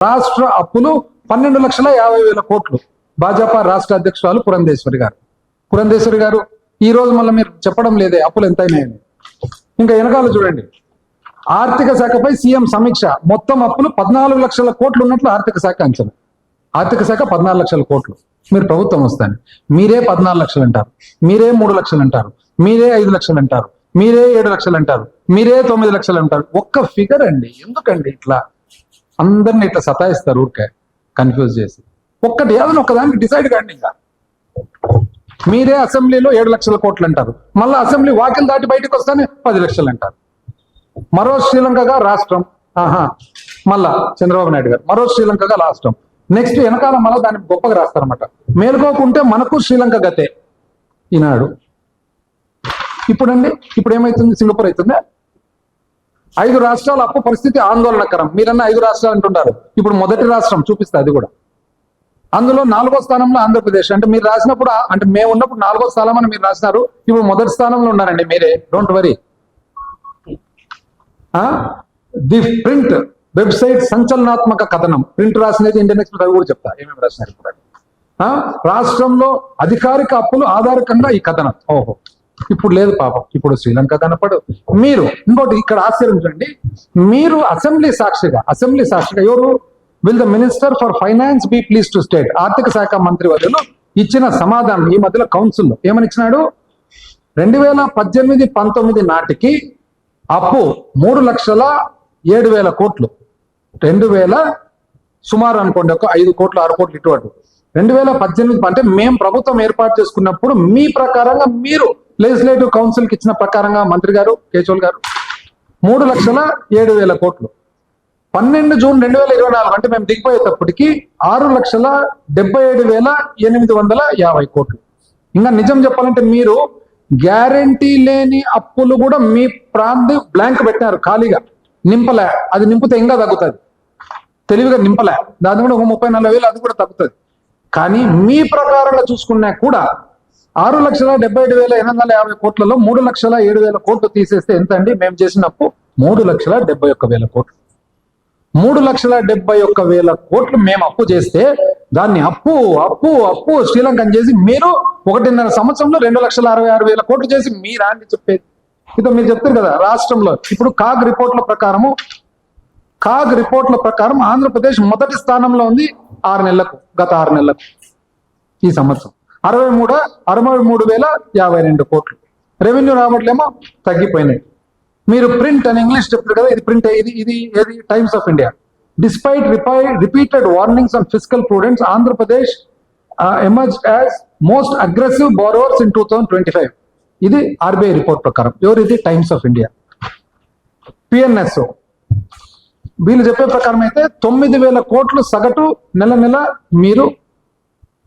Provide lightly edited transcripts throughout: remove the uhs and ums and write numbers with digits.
రాష్ట్ర అప్పులు 12,50,000 కోట్లు. భాజపా రాష్ట్ర అధ్యక్షురాలు పురంధేశ్వరి గారు ఈ రోజు మళ్ళీ మీరు చెప్పడం లేదే అప్పులు ఎంతైనాయని. ఇంకా వెనకాల చూడండి, ఆర్థిక శాఖపై సీఎం సమీక్ష. మొత్తం అప్పులు 14 లక్షల కోట్లు ఉన్నట్లు ఆర్థిక శాఖ అంచనా. ఆర్థిక శాఖ 14 లక్షల కోట్లు. మీరు ప్రభుత్వం వస్తాను మీరే 14 లక్షలు అంటారు, మీరే 3 లక్షలు అంటారు, మీరే 5 లక్షలు అంటారు, మీరే 7 లక్షలు అంటారు, మీరే 9 లక్షలు అంటారు. ఒక్క ఫిగర్ అండి. ఎందుకండి ఇట్లా అందరిని ఇట్లా సతాయిస్తారు ఊరికే కన్ఫ్యూజ్ చేసి? ఒక్కటి ఏదైనా ఒక్కదానికి డిసైడ్ కాండి. ఇంకా మీరే అసెంబ్లీలో 7 లక్షల కోట్లు అంటారు, మళ్ళీ అసెంబ్లీ వాకిలు దాటి బయటకు వస్తానే 10 లక్షలు అంటారు. మరో శ్రీలంకగా రాష్ట్రం, మళ్ళా చంద్రబాబు నాయుడు గారు మరో శ్రీలంకగా రాష్ట్రం. నెక్స్ట్ వెనకాల మళ్ళీ దాన్ని గొప్పగా రాస్తారనమాట. మేలుకోకుంటే మనకు శ్రీలంక గతే ఈనాడు. ఇప్పుడు ఏమైతుంది? సింగపూర్ అవుతుందా? 5 రాష్ట్రాల అప్పు పరిస్థితి ఆందోళనకరం. మీరన్నా 5 రాష్ట్రాలు అంటున్నారు, ఇప్పుడు మొదటి రాష్ట్రం చూపిస్తా అది కూడా. అందులో 4వ స్థానంలో ఆంధ్రప్రదేశ్. అంటే మీరు రాసినప్పుడు, అంటే మేము ఉన్నప్పుడు 4వ స్థానం అని మీరు రాసినారు, ఇప్పుడు మొదటి స్థానంలో ఉన్నారండి మీరే. Don't worry. The print website సంచలనాత్మక కథనం. ప్రింట్ రాసినది ఇండియన్ ఎక్స్ప్రెస్, అది కూడా చెప్తా ఏమేమి రాసినారు ఇప్పుడు. రాష్ట్రంలో అధికారిక అప్పులు ఆధారికంగా ఈ కథనం. ఓహో, ఇప్పుడు లేదు పాపం, ఇప్పుడు శ్రీలంక కనపడు. మీరు ఇంకోటి ఇక్కడ ఆశ్చర్యించండి, మీరు అసెంబ్లీ సాక్షిగా ఎవరు? Will the minister for finance be please to state? ఆర్థిక శాఖ మంత్రి వర్యులు ఇచ్చిన సమాధానం ఈ మధ్యలో కౌన్సిల్లో ఏమని ఇచ్చినాడు? 2018-19 నాటికి అప్పు 3,07,000 కోట్లు. 2000 సుమారు అనుకోండి, ఒక 5 కోట్లు 6 కోట్లు ఇటువంటి. 2018 అంటే మేము ప్రభుత్వం ఏర్పాటు చేసుకున్నప్పుడు మీ ప్రకారంగా, మీరు లెజిస్లేటివ్ కౌన్సిల్ కి ఇచ్చిన ప్రకారంగా మంత్రి గారు కేశవుల్ గారు 3,07,000 కోట్లు. 12 జూన్ 2024 అంటే మేము దిగిపోయేటప్పటికి 6,77,850 కోట్లు. ఇంకా నిజం చెప్పాలంటే మీరు గ్యారంటీ లేని అప్పులు కూడా మీ బ్లాంక్ పెట్టినారు, ఖాళీగా నింపలే. అది నింపితే ఇంకా తగ్గుతుంది, తెలివిగా నింపలే. దాని కూడా 30,40,000 అది కూడా తగ్గుతుంది. కానీ మీ ప్రకారంగా చూసుకున్నా కూడా 6,77,850 కోట్లలో 3,07,000 కోట్లు తీసేస్తే ఎంత అండి? మేము చేసిన అప్పు 3,71,000 కోట్లు. 3,71,000 కోట్లు మేము అప్పు చేస్తే దాన్ని అప్పు అప్పు అప్పు శ్రీలంకన్ చేసి మీరు 1.5 సంవత్సరంలో 2,66,000 కోట్లు చేసి మీరా అని చెప్పేది? ఇదో మీరు చెప్తారు కదా రాష్ట్రంలో. ఇప్పుడు కాగ్ రిపోర్ట్ల ప్రకారం ఆంధ్రప్రదేశ్ మొదటి స్థానంలో ఉంది 6 నెలలకు, గత 6 నెలలకు. ఈ సంవత్సరం 63,052 కోట్లు. రెవెన్యూ రాబట్లేమో తగ్గిపోయినాయి. మీరు ప్రింట్ అని ఇంగ్లీష్ చెప్తారు కదా, ఇది ప్రింట్, ఇది times of India. Despite repeated warnings on fiscal Prudence, Andhra Pradesh emerged as most aggressive borrowers in 2025. ఇది ఆర్బీఐ రిపోర్ట్ ప్రకారం. ఎవరిది? Times of India. పిఎన్ఎస్ఓ వీళ్ళు చెప్పే ప్రకారం అయితే 9,000 కోట్లు సగటు నెల మీరు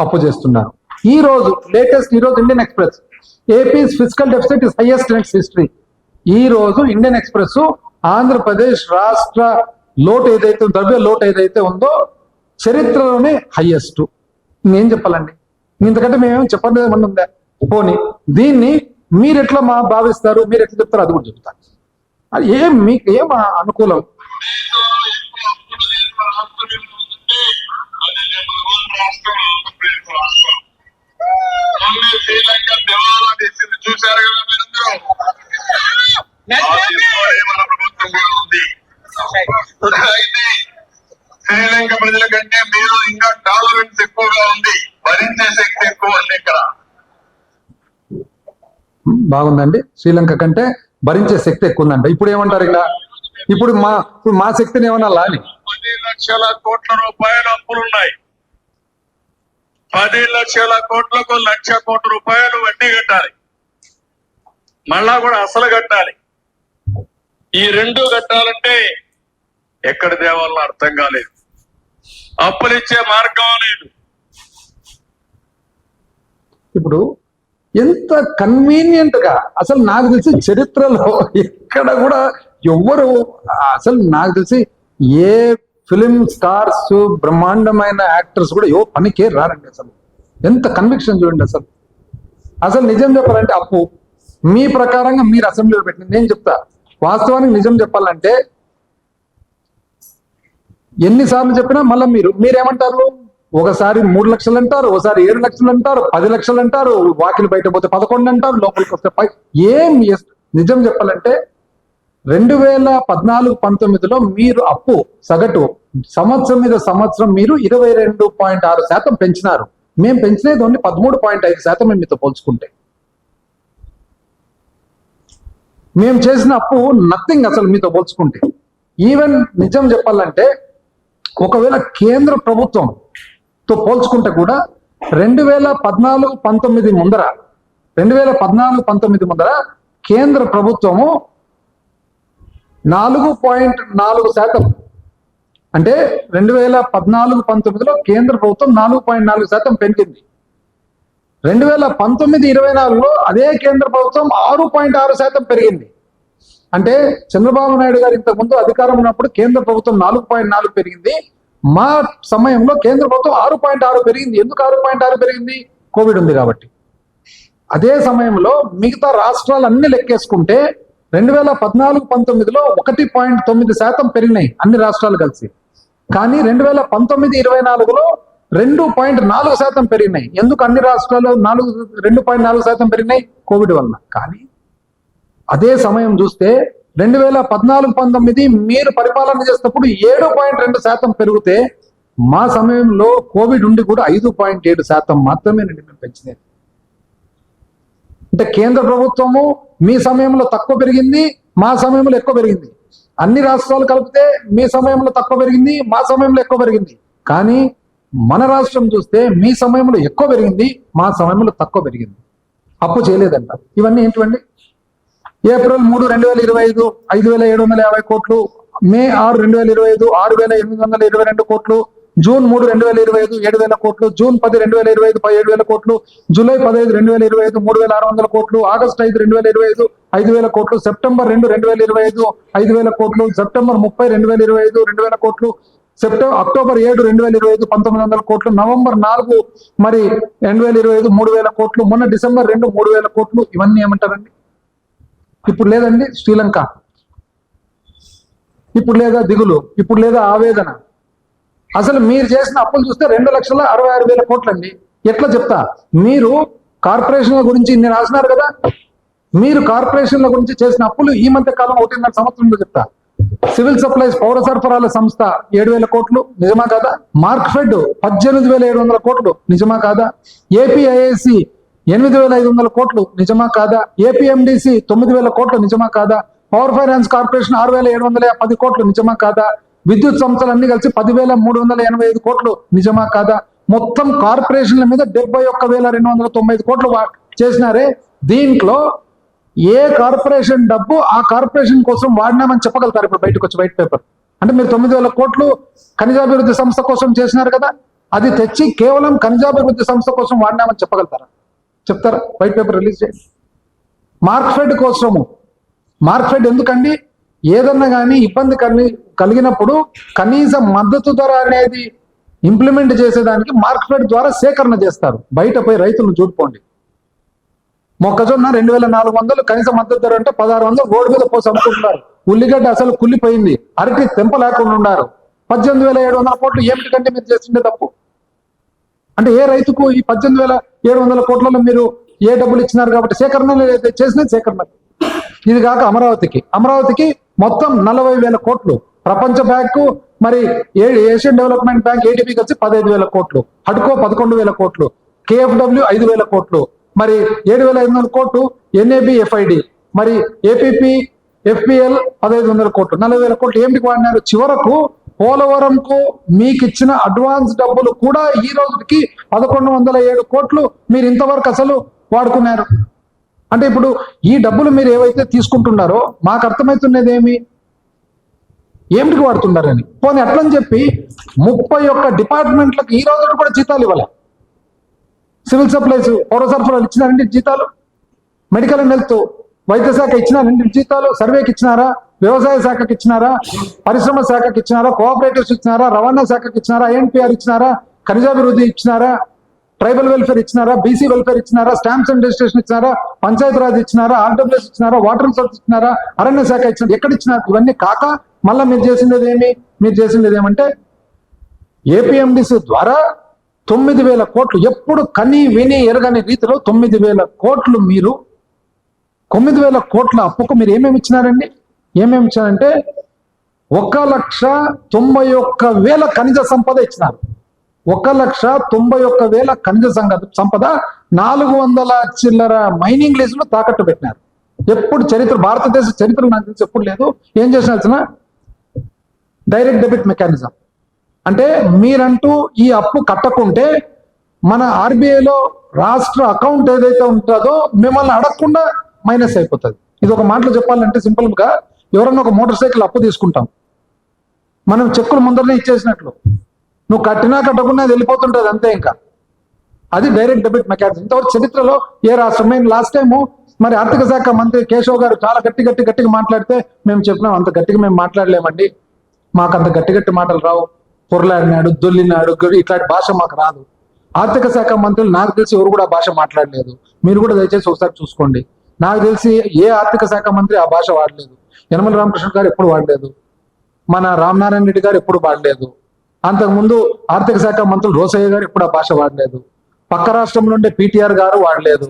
అప్పు చేస్తున్నారు. ఈ రోజు Indian express, APIs fiscal deficit is highest in history. ఈ రోజు ఇండియన్ ఎక్స్ప్రెస్ ఆంధ్రప్రదేశ్ రాష్ట్ర లోటు ఏదైతే, ద్రవ్య లోటు ఏదైతే ఉందో చరిత్రలోనే హైయెస్ట్. నేనేం చెప్పాలండి? ఇంతకంటే మేమేం చెప్పలేదు ఏమన్నా ఉందా? పోనీ దీన్ని మీరు ఎట్లా భావిస్తారు, మీరు ఎట్లా చెప్తారు అది కూడా చెప్తారు. అది మీకు ఏం అనుకూలం? చూసారు కదా మీరందరూ, మన ప్రభుత్వం కూడా ఉంది. అయితే శ్రీలంక ప్రజల కంటే మీరు ఇంకా టాలరెన్స్ ఎక్కువగా ఉంది, భరించే శక్తి ఎక్కువ ఉంది ఇక్కడ. బాగుందండి. శ్రీలంక కంటే భరించే శక్తి ఎక్కువ ఉందంట. ఇప్పుడు ఏమంటారు? ఇంకా ఇప్పుడు మా శక్తిని ఏమన్నా లాని 10 లక్షల కోట్ల రూపాయల అప్పులున్నాయి. 10 లక్షల కోట్లకు 1,00,000 కోట్ల రూపాయలు వడ్డీ కట్టాలి, మళ్ళా కూడా అసలు కట్టాలి. ఈ 2 కట్టాలంటే ఎక్కడ దేవాలని అర్థం కాలేదు. అప్పులిచ్చే మార్గం లేదు. ఇప్పుడు ఎంత కన్వీనియంట్ గా, అసలు నాకు తెలిసి చరిత్రలో ఎక్కడ కూడా ఎవ్వరు, అసలు నాకు తెలిసి ఏ ఫిలిం స్టార్స్, బ్రహ్మాండమైన యాక్టర్స్ కూడా పనికే రారండి. అసలు ఎంత కన్విక్షన్ చూడండి. అసలు నిజం చెప్పాలంటే అప్పు మీ ప్రకారంగా మీరు అసెంబ్లీలో పెట్టింది. నేను చెప్తా వాస్తవానికి నిజం చెప్పాలంటే ఎన్నిసార్లు చెప్పినా మళ్ళీ మీరేమంటారు? ఒకసారి 3 లక్షలు అంటారు, ఒకసారి 7 లక్షలు అంటారు, 10 లక్షలు అంటారు, వాకిలి బయట పోతే 11 అంటారు, లోపలికి వస్తే నిజం చెప్పాలంటే 2014-19లో మీరు అప్పు సగటు సంవత్సరం మీద సంవత్సరం మీరు 22.6% పెంచినారు. మేము పెంచినది ఓన్లీ 13.5% మీతో పోల్చుకుంటే. మేము చేసిన అప్పు నథింగ్ అసలు మీతో పోల్చుకుంటే. ఈవెన్ నిజం చెప్పాలంటే ఒకవేళ కేంద్ర ప్రభుత్వంతో పోల్చుకుంటే కూడా 2014-19 ముందర కేంద్ర ప్రభుత్వము 4.4%, అంటే 2014-19లో కేంద్ర ప్రభుత్వం 4.4% పెంచింది. 2019-24లో అదే కేంద్ర ప్రభుత్వం 6.6% పెరిగింది. అంటే చంద్రబాబు నాయుడు గారు ఇంతకుముందు అధికారం ఉన్నప్పుడు కేంద్ర ప్రభుత్వం 4.4 పెరిగింది, మా సమయంలో కేంద్ర ప్రభుత్వం 6.6 పెరిగింది. ఎందుకు 6.6 పెరిగింది? కోవిడ్ ఉంది కాబట్టి. అదే సమయంలో మిగతా రాష్ట్రాలు అన్ని లెక్కేసుకుంటే 2014-19లో 1.9% పెరిగినాయి అన్ని రాష్ట్రాలు కలిసి. కానీ 2019-24లో 2.4% పెరిగినాయి. ఎందుకు అన్ని రాష్ట్రాలు 2.4% పెరిగినాయి? కోవిడ్ వలన. కానీ అదే సమయం చూస్తే 2014-19 మీరు పరిపాలన చేసినప్పుడు 7.2% పెరిగితే మా సమయంలో కోవిడ్ ఉండి కూడా 5.7% మాత్రమే మేము పెంచినది. అంటే కేంద్ర ప్రభుత్వము మీ సమయంలో తక్కువ పెరిగింది, మా సమయంలో ఎక్కువ పెరిగింది. అన్ని రాష్ట్రాలు కలిపితే మీ సమయంలో తక్కువ పెరిగింది, మా సమయంలో ఎక్కువ పెరిగింది. కానీ మన రాష్ట్రం చూస్తే మీ సమయంలో ఎక్కువ పెరిగింది, మా సమయంలో తక్కువ పెరిగింది. అప్పు చేయలేదంట. ఇవన్నీ ఏంటివండి? ఏప్రిల్ 3, 2025 5,750 కోట్లు, మే 6, 2025 6,822 కోట్లు, జూన్ 3, 2025 7,000 కోట్లు, జూన్ 10, 2025 17,000 కోట్లు, జూలై 15, 2025 3,600 కోట్లు, ఆగస్టు 5, 2025 5,000 కోట్లు, సెప్టెంబర్ 2, 2025 5,000 కోట్లు, సెప్టెంబర్ 30, 2025 2,000 కోట్లు, అక్టోబర్ 7, 2025 1,900 కోట్లు, నవంబర్ 4 మరి 2025 3,000 కోట్లు, మొన్న డిసెంబర్ 2 3,000 కోట్లు. ఇవన్నీ ఏమంటారండి? ఇప్పుడు లేదండి శ్రీలంక, ఇప్పుడు లేదా దిగులు, ఇప్పుడు లేదా ఆవేదన. అసలు మీరు చేసిన అప్పులు చూస్తే 2,66,000 కోట్లు అండి. ఎట్లా చెప్తా? మీరు కార్పొరేషన్ల గురించి ఇన్ని రాసినారు కదా, మీరు కార్పొరేషన్ల గురించి చేసిన అప్పులు ఈ మధ్య కాలం 1.5 సంవత్సరంలో చెప్తా. సివిల్ సప్లైస్ పౌర సరఫరాల సంస్థ 7,000 కోట్లు, నిజమా కాదా? మార్క్ఫెడ్ 18,700 కోట్లు, నిజమా కాదా? ఏపీఐఐసి 8,500 కోట్లు, నిజమా కాదా? ఏపీఎండిసి 9,000 కోట్లు, నిజమా కాదా? పవర్ ఫైనాన్స్ కార్పొరేషన్ 6,710 కోట్లు, నిజమా కాదా? విద్యుత్ సంస్థలు అన్ని కలిసి 10,385 కోట్లు, నిజమా కాదా? మొత్తం కార్పొరేషన్ల మీద 71,295 కోట్లు చేసినారే. దీంట్లో ఏ కార్పొరేషన్ డబ్బు ఆ కార్పొరేషన్ కోసం వాడినామని చెప్పగలుగుతారు ఇప్పుడు బయటకు వచ్చి వైట్ పేపర్? అంటే మీరు 9,000 కోట్లు ఖనిజాభివృద్ధి సంస్థ కోసం చేసినారు కదా, అది తెచ్చి కేవలం ఖనిజాభివృద్ధి సంస్థ కోసం వాడినామని చెప్పగలుగుతారా? చెప్తారా? వైట్ పేపర్ రిలీజ్ చేయండి. మార్క్ఫెడ్ కోసము, మార్క్ఫెడ్ ఎందుకండి? ఏదన్నా కానీ ఇబ్బంది కలిగినప్పుడు కనీస మద్దతు ధర అనేది ఇంప్లిమెంట్ చేసేదానికి మార్క్ఫెడ్ ద్వారా సేకరణ చేస్తారు. బయట పోయి రైతులను చూడుకోండి. మొక్కజొన్న 2,400 కనీస మద్దతు ధర అంటే 1,600 రోడ్డు మీద పోసి అమ్ముకుంటున్నారు. ఉల్లిగడ్డ అసలు కుళ్ళిపోయింది, అరటి తెంప లేకుండా ఉన్నారు. 18,700 కోట్లు ఏమిటికంటే మీరు చేస్తుండే తప్పు? అంటే ఏ రైతుకు ఈ 18,700 కోట్లలో మీరు ఏ డబ్బులు ఇచ్చినారు? కాబట్టి సేకరణ చేసిన సేకరణ. ఇది కాక అమరావతికి మొత్తం 40,000 కోట్లు, ప్రపంచ బ్యాంకు మరి ఏషియన్ డెవలప్మెంట్ బ్యాంక్ ఏటీపీ వచ్చి 15,000 కోట్లు, హడ్కో 11,000 కోట్లు, కేఎఫ్డబ్ల్యూ 5,000 కోట్లు, మరి 7,500 కోట్లు ఎన్ఏబి ఎఫ్ఐడి, మరి ఏపీపీ ఎఫ్పిఎల్ 1,500 కోట్లు, 40,000 కోట్లు ఏమిటికి వాడినారు? చివరకు పోలవరంకు మీకు ఇచ్చిన అడ్వాన్స్ డబ్బులు కూడా ఈ రోజుకి 1,107 కోట్లు మీరు ఇంతవరకు అసలు వాడుకున్నారు. అంటే ఇప్పుడు ఈ డబ్బులు మీరు ఏవైతే తీసుకుంటున్నారో మాకు అర్థమవుతున్నది ఏమిటికి వాడుతున్నారని. పోనీ అట్లని చెప్పి 31 డిపార్ట్మెంట్లకు ఈ రోజు కూడా జీతాలు ఇవ్వాలి. సివిల్ సప్లైస్ పౌర సరఫరాలు ఇచ్చినారండి జీతాలు, మెడికల్ అండ్ హెల్త్ వైద్య శాఖ ఇచ్చినారండి జీతాలు, సర్వేకి ఇచ్చినారా? వ్యవసాయ శాఖకి ఇచ్చినారా? పరిశ్రమ శాఖకి ఇచ్చినారా? కోఆపరేటివ్స్ ఇచ్చినారా? రవాణా శాఖకి ఇచ్చినారా? ఐఎన్పిఆర్ ఇచ్చినారా? ఖనిజాభివృద్ధి ఇచ్చినారా? ట్రైబల్ వెల్ఫేర్ ఇచ్చినారా? బీసీ వెల్ఫేర్ ఇచ్చినారా? స్టాంప్స్ అండ్ రిజిస్ట్రేషన్ ఇచ్చినారా? పంచాయతీరాజ్ ఇచ్చినారా? ఆర్డబ్ల్యూఎస్ ఇచ్చినారా? వాటర్ రిసోర్స్ ఇచ్చినారా? అరణ్య శాఖ ఇచ్చినారు? ఎక్కడ ఇచ్చినారు? ఇవన్నీ కాక మళ్ళీ మీరు చేసింది ఏమంటే ఏపీఎండిసి ద్వారా 9,000 కోట్లు, ఎప్పుడు కని విని ఎరగని రీతిలో 9,000 కోట్లు, మీరు 9,000 కోట్ల అప్పుకు మీరు ఏమేమి ఇచ్చినారండి? ఏమేమి ఇచ్చారంటే 1,91,000 ఖనిజ సంపద ఇచ్చినారు. 1,91,000 ఖనిజ సంపద, 400 చిల్లర మైనింగ్ లీజులు తాకట్టు పెట్టినారు. ఎప్పుడు చరిత్ర, భారతదేశ చరిత్ర నాకు తెలిసి ఎప్పుడు లేదు. ఏం చేసిన డైరెక్ట్ డెబిట్ మెకానిజం అంటే మీరంటూ ఈ అప్పు కట్టకుంటే మన ఆర్బీఐలో రాష్ట్ర అకౌంట్ ఏదైతే ఉంటుందో మిమ్మల్ని అడగకుండా మైనస్ అయిపోతుంది. ఇది ఒక మాటలో చెప్పాలంటే సింపుల్ గా, ఎవరన్నా ఒక మోటార్ సైకిల్ అప్పు తీసుకుంటాం, మనం చెక్కులు ముందరనే ఇచ్చేసినట్లు, నువ్వు కట్టినా కట్టకుండా అది వెళ్ళిపోతుంటది అంతే. ఇంకా అది డైరెక్ట్ డెబిట్ మెకానిజం. ఇంతవరకు చరిత్రలో ఏ రాష్ట్రం, మేము లాస్ట్ టైము మరి ఆర్థిక శాఖ మంత్రి కేశవ్ గారు చాలా గట్టిగా మాట్లాడితే మేము చెప్పినాం, అంత గట్టిగా మేము మాట్లాడలేమండి, మాకు అంత గట్టి మాటలు రావు, పొరలాడినాడు, దొల్లినాడు, ఇట్లాంటి భాష మాకు రాదు. ఆర్థిక శాఖ మంత్రులు నాకు తెలిసి ఎవరు కూడా ఆ భాష మాట్లాడలేదు. మీరు కూడా దయచేసి ఒకసారి చూసుకోండి. నాకు తెలిసి ఏ ఆర్థిక శాఖ మంత్రి ఆ భాష వాడలేదు. యనమల రామకృష్ణ గారు ఎప్పుడు వాడలేదు, మన రామనారాయణ రెడ్డి గారు ఎప్పుడు వాడలేదు, అంతకుముందు ఆర్థిక శాఖ మంత్రులు రోసయ్య గారు ఎప్పుడు ఆ భాష వాడలేదు, పక్క రాష్ట్రం నుండి పిటిఆర్ గారు వాడలేదు,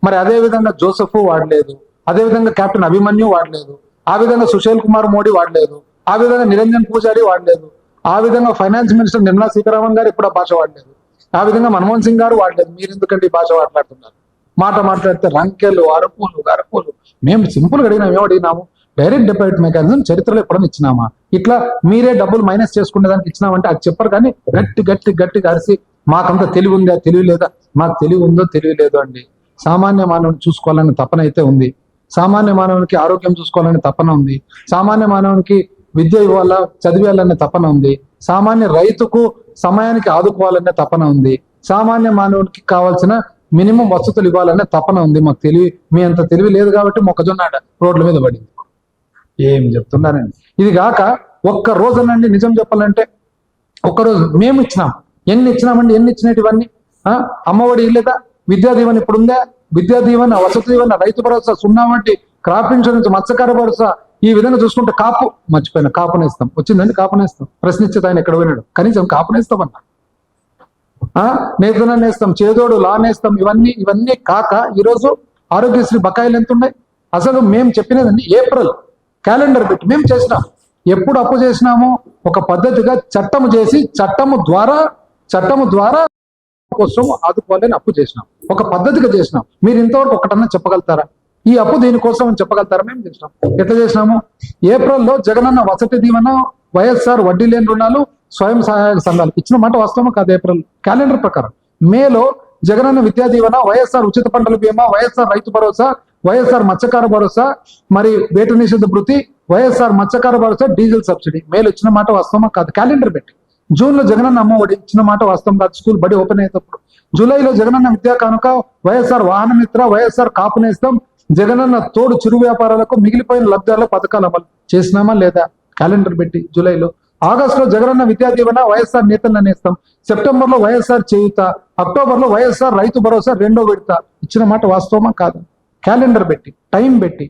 మరి అదే విధంగా జోసెఫ్ వాడలేదు, అదే విధంగా కెప్టెన్ అభిమన్యు వాడలేదు, ఆ విధంగా సుశీల్ కుమార్ మోడీ వాడలేదు, ఆ విధంగా నిరంజన్ పూజారి వాడలేదు, ఆ విధంగా ఫైనాన్స్ మినిస్టర్ నిర్మలా సీతారామన్ గారు ఎప్పుడు ఆ భాష వాడలేదు, ఆ విధంగా మన్మోహన్ సింగ్ గారు వాడలేదు. మీరు ఎందుకంటే ఈ భాష మాట్లాడుతున్నారు? మాట్లాడితే రంకెలు, అరుపులు. మేము సింపుల్ గా అడిగినాము, ఏమడిగినాము? డైరెక్ట్ డిపాజిట్ మెకానిజం చరిత్రలో ఎప్పుడైనా ఇచ్చినామా? ఇట్లా మీరే డబ్బులు మైనస్ చేసుకునే దానికి ఇచ్చినామంటే అది చెప్పరు. కానీ గట్టిగా అరిసి మాకంత తెలివి ఉందా, తెలివి లేదా? మాకు తెలివి ఉందో తెలివి లేదో అండి. సామాన్య మానవుని చూసుకోవాలని తపన అయితే ఉంది, సామాన్య మానవునికి ఆరోగ్యం చూసుకోవాలని తపన ఉంది, సామాన్య మానవునికి విద్య ఇవ్వాలా, చదివేయాలనే తపన ఉంది, సామాన్య రైతుకు సమయానికి ఆదుకోవాలనే తపన ఉంది, సామాన్య మానవునికి కావాల్సిన మినిమం వసతులు ఇవ్వాలనే తపన ఉంది. మాకు తెలివి, మీ అంత తెలివి లేదు కాబట్టి మొక్కజొన్న రోడ్ల మీద పడింది. ఏం చెప్తున్నారండి? ఇది కాక ఒక్క రోజునండి, నిజం చెప్పాలంటే ఒక్కరోజు మేము ఇచ్చినాం. ఎన్ని ఇచ్చినామండి? ఎన్ని ఇచ్చినట్టు ఇవన్నీ? అమ్మఒడి ఇల్లేదా? విద్యా దీవెన ఇప్పుడు ఉందా? విద్యా దీవెన, వసతి దీవెన, రైతు భరోసా, 0 వడ్డీ, క్రాప్ ఇన్సూరెన్స్, మత్స్యకార భరోసా, ఈ విధంగా చూసుకుంటే కాపు మర్చిపోయినా, కాపునేస్తాం వచ్చిందండి, కాపునేస్తాం. ప్రశ్నించేది ఆయన ఎక్కడ పోయినాడు? కనీసం కాపునేస్తామన్నా, నేతన నేస్తాం, చేదోడు లా నేస్తాం. ఇవన్నీ కాక ఈరోజు ఆరోగ్యశ్రీ బకాయిలు ఎంత ఉన్నాయి? అసలు మేము చెప్పినదండి, ఏప్రిల్ క్యాలెండర్ పెట్టి మేము చేసినాం. ఎప్పుడు అప్పు చేసినాము? ఒక పద్ధతిగా చట్టము చేసి, చట్టము ద్వారా కోసం ఆదుకోవాలని అప్పు చేసినాం, ఒక పద్ధతిగా చేసినాం. మీరు ఇంతవరకు ఒకటన్నా చెప్పగలుగుతారా? ఈ అప్పు దీనికోసం అని చెప్పగలుగుతారా? మేము చేసినాం. ఎట్లా చేసినాము? ఏప్రిల్లో జగనన్న వసతి దీవెన, వైఎస్ఆర్ వడ్డీ లేని రుణాలు, స్వయం సహాయక సంఘాలకు ఇచ్చిన మాట వాస్తవం కాదు? ఏప్రిల్ క్యాలెండర్ ప్రకారం. మేలో జగనన్న విద్యా దీవెన, వైఎస్ఆర్ ఉచిత పంటల బీమా, వైఎస్ఆర్ రైతు భరోసా, వైఎస్ఆర్ మత్స్యకార భరోసా, మరి వేట నిషేధ భృతి, వైఎస్ఆర్ మత్స్యకార భరోసా, డీజిల్ సబ్సిడీ మేలు ఇచ్చిన మాట వాస్తవమా కాదు? క్యాలెండర్ పెట్టి. జూన్లో జగనన్న అమ్మఒడి ఇచ్చిన మాట వాస్తవం కాదు? స్కూల్ బడి ఓపెన్ అయ్యేటప్పుడు. జూలైలో జగనన్న విద్యా కానుక, వైఎస్ఆర్ వాహన మిత్ర, వైఎస్ఆర్ కాపు నేస్తం, జగనన్న తోడు చిరు వ్యాపారాలకు, మిగిలిపోయిన లబ్ధాలకు పథకాలు అమలు చేసినామా లేదా? క్యాలెండర్ పెట్టి జూలైలో. ఆగస్టులో జగనన్న విద్యా దీవెన, వైఎస్ఆర్ నేతన్న నేస్తం, సెప్టెంబర్లో వైఎస్ఆర్ చేయుత, అక్టోబర్లో వైఎస్ఆర్ రైతు భరోసా 2వ విడత ఇచ్చిన మాట వాస్తవమా కాదు? క్యాలెండర్ పెట్టి, టైం పెట్టి.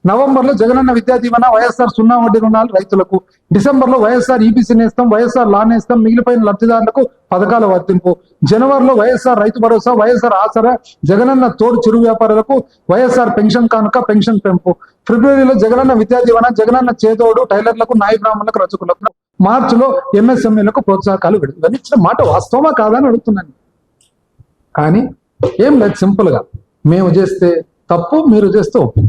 నవంబర్లో జగనన్న విద్యా దీవెన, వైఎస్ఆర్ 0 వడ్డీ రుణాలు రైతులకు, డిసెంబర్లో వైఎస్ఆర్ ఈబీసీ నేస్తం, వైఎస్ఆర్ లా నేస్తం, మిగిలిపోయిన లబ్ధిదారులకు పథకాల వర్తింపు. జనవరిలో వైఎస్ఆర్ రైతు భరోసా, వైఎస్ఆర్ ఆసరా, జగనన్న తోడు చిరు వ్యాపారులకు, వైఎస్ఆర్ పెన్షన్ కానుక, పెన్షన్ పెంపు. ఫిబ్రవరిలో జగనన్న విద్యా దీవెన, జగనన్న చేదోడు టైలర్లకు, నాయ బ్రాహ్మణులకు, రచకులకు. మార్చిలో ఎంఎస్ఎంఈలకు ప్రోత్సాహకాలు విడుదల. ఇవన్నీ ఇచ్చిన మాట వాస్తవమా కాదా అని అడుగుతున్నాను. కానీ ఏం లేదు, సింపుల్ గా మేము చేస్తే తప్పు, మీరు చేస్తే ఒప్పు.